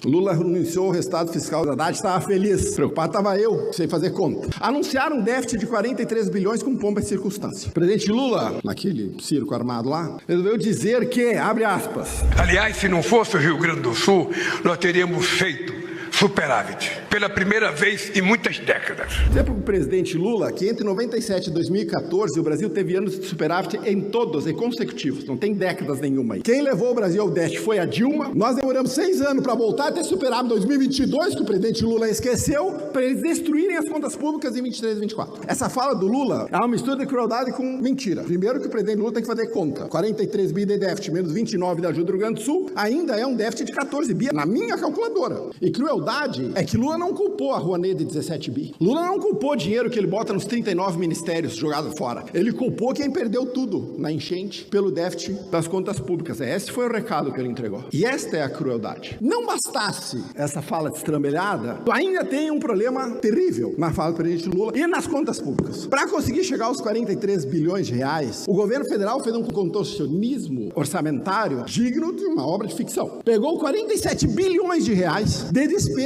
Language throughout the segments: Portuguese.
Lula anunciou o resultado fiscal da Haddad, estava feliz. Preocupado estava eu, sem fazer conta. Anunciaram um déficit de 43 bilhões com pompa e circunstância. O presidente Lula, naquele circo armado lá, resolveu dizer que, abre aspas... Aliás, se não fosse o Rio Grande do Sul, nós teríamos feito superávit, pela primeira vez em muitas décadas. Sempre o presidente Lula, que entre 97 e 2014, o Brasil teve anos de superávit em todos, e consecutivos, não tem décadas nenhuma aí. Quem levou o Brasil ao déficit foi a Dilma. Nós demoramos 6 anos para voltar a ter superávit em 2022, que o presidente Lula esqueceu, para eles destruírem as contas públicas em 23 e 24. Essa fala do Lula é uma mistura de crueldade com mentira. Primeiro que o presidente Lula tem que fazer conta. 43 bi de déficit, menos 29 da ajuda do Rio Grande do Sul, ainda é um déficit de 14 bi, na minha calculadora. E crueldade é que Lula não culpou a Rouanet de 17 bi. Lula não culpou o dinheiro que ele bota nos 39 ministérios jogado fora. Ele culpou quem perdeu tudo na enchente pelo déficit das contas públicas. Esse foi o recado que ele entregou. E esta é a crueldade. Não bastasse essa fala destrambelhada, ainda tem um problema terrível na fala do presidente Lula e nas contas públicas. Para conseguir chegar aos 43 bilhões de reais, o governo federal fez um contorcionismo orçamentário digno de uma obra de ficção. Pegou 47 bilhões de reais de despesas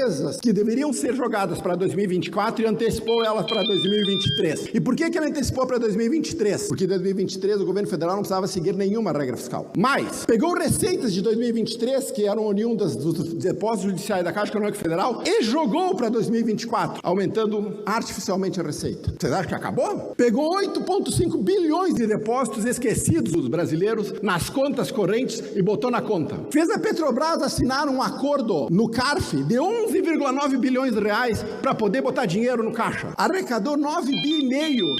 que deveriam ser jogadas para 2024 e antecipou elas para 2023. E por que ele antecipou para 2023? Porque em 2023 o governo federal não precisava seguir nenhuma regra fiscal. Mas pegou receitas de 2023, que eram oriundas dos depósitos judiciais da Caixa Econômica Federal, e jogou para 2024, aumentando artificialmente a receita. Vocês acham que acabou? Pegou 8,5 bilhões de depósitos esquecidos dos brasileiros nas contas correntes e botou na conta. Fez a Petrobras assinar um acordo no CARF de 11,9 bilhões de reais para poder botar dinheiro no caixa. Arrecadou 9,5 bi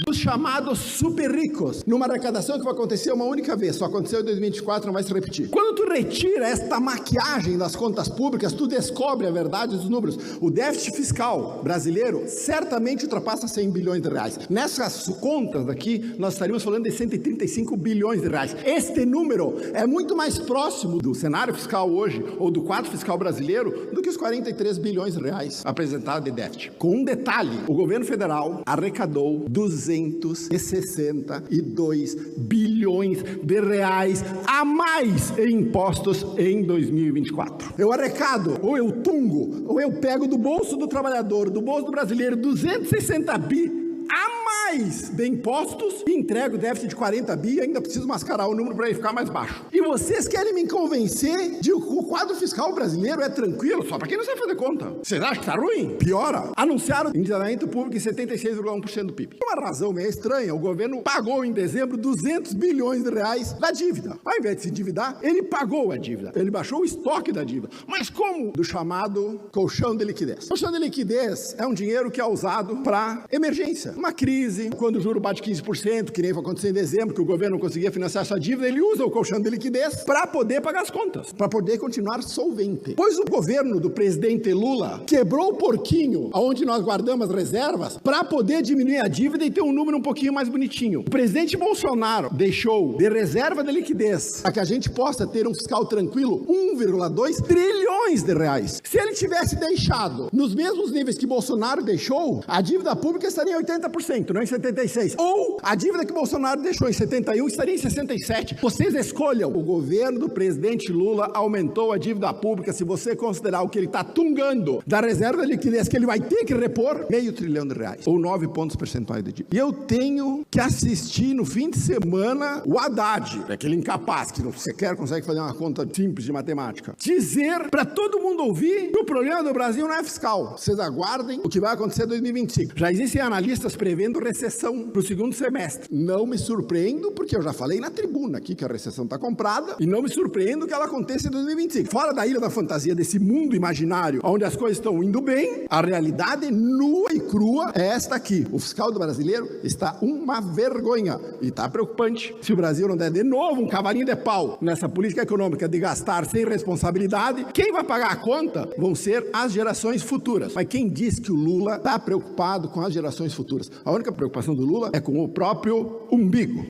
dos chamados super ricos, numa arrecadação que vai acontecer uma única vez, só aconteceu em 2024, não vai se repetir. Quando tu retira esta maquiagem das contas públicas, tu descobre a verdade dos números. O déficit fiscal brasileiro certamente ultrapassa 100 bilhões de reais. Nessas contas aqui, nós estaríamos falando de 135 bilhões de reais. Este número é muito mais próximo do cenário fiscal hoje, ou do quadro fiscal brasileiro, do que os 43 bilhões de reais apresentados de déficit. Com um detalhe, o governo federal arrecadou 262 bilhões de reais a mais em impostos em 2024. Eu arrecado, ou eu tungo, ou eu pego do bolso do trabalhador, do bolso do brasileiro, 260 bi a mais de impostos e entrego o déficit de 40 bi e ainda preciso mascarar o número para ele ficar mais baixo. E vocês querem me convencer de que o quadro fiscal brasileiro é tranquilo só para quem não sabe fazer conta? Vocês acham que tá ruim? Piora. Anunciaram endividamento público em 76,1% do PIB. Por uma razão meio estranha, o governo pagou em dezembro 200 bilhões de reais da dívida. Ao invés de se endividar, ele pagou a dívida. Ele baixou o estoque da dívida. Mas como? Do chamado colchão de liquidez. Colchão de liquidez é um dinheiro que é usado para emergência. Uma crise, quando o juro bate 15%, que nem vai acontecer em dezembro, que o governo não conseguia financiar essa dívida, ele usa o colchão de liquidez para poder pagar as contas, para poder continuar solvente. Pois o governo do presidente Lula quebrou o porquinho onde nós guardamos as reservas para poder diminuir a dívida e ter um número um pouquinho mais bonitinho. O presidente Bolsonaro deixou de reserva de liquidez para que a gente possa ter um fiscal tranquilo 1,2 trilhões de reais. Se ele tivesse deixado nos mesmos níveis que Bolsonaro deixou, a dívida pública estaria em 80%, não em 76%. Ou a dívida que Bolsonaro deixou em 71% estaria em 67%. Vocês escolham. O governo do presidente Lula aumentou a dívida pública, se você considerar o que ele está tungando da reserva de liquidez, que ele vai ter que repor, R$500 bilhão, ou 9 pontos percentuais de dívida. E eu tenho que assistir no fim de semana o Haddad, aquele incapaz que não sequer consegue fazer uma conta simples de matemática, dizer para todo mundo ouvir que o problema do Brasil não é fiscal. Vocês aguardem o que vai acontecer em 2025. Já existem analistas prevendo recessão para o segundo semestre. Não me surpreendo, porque eu já falei na tribuna aqui que a recessão está comprada, e não me surpreendo que ela aconteça em 2025. Fora da ilha da fantasia, desse mundo imaginário, onde as coisas estão indo bem, a realidade nua e crua é esta aqui. O fiscal do brasileiro está uma vergonha, e está preocupante. Se o Brasil não der de novo um cavalinho de pau nessa política econômica de gastar sem responsabilidade, quem vai pagar a conta vão ser as gerações futuras. Mas quem diz que o Lula está preocupado com as gerações futuras? A única preocupação do Lula é com o próprio umbigo.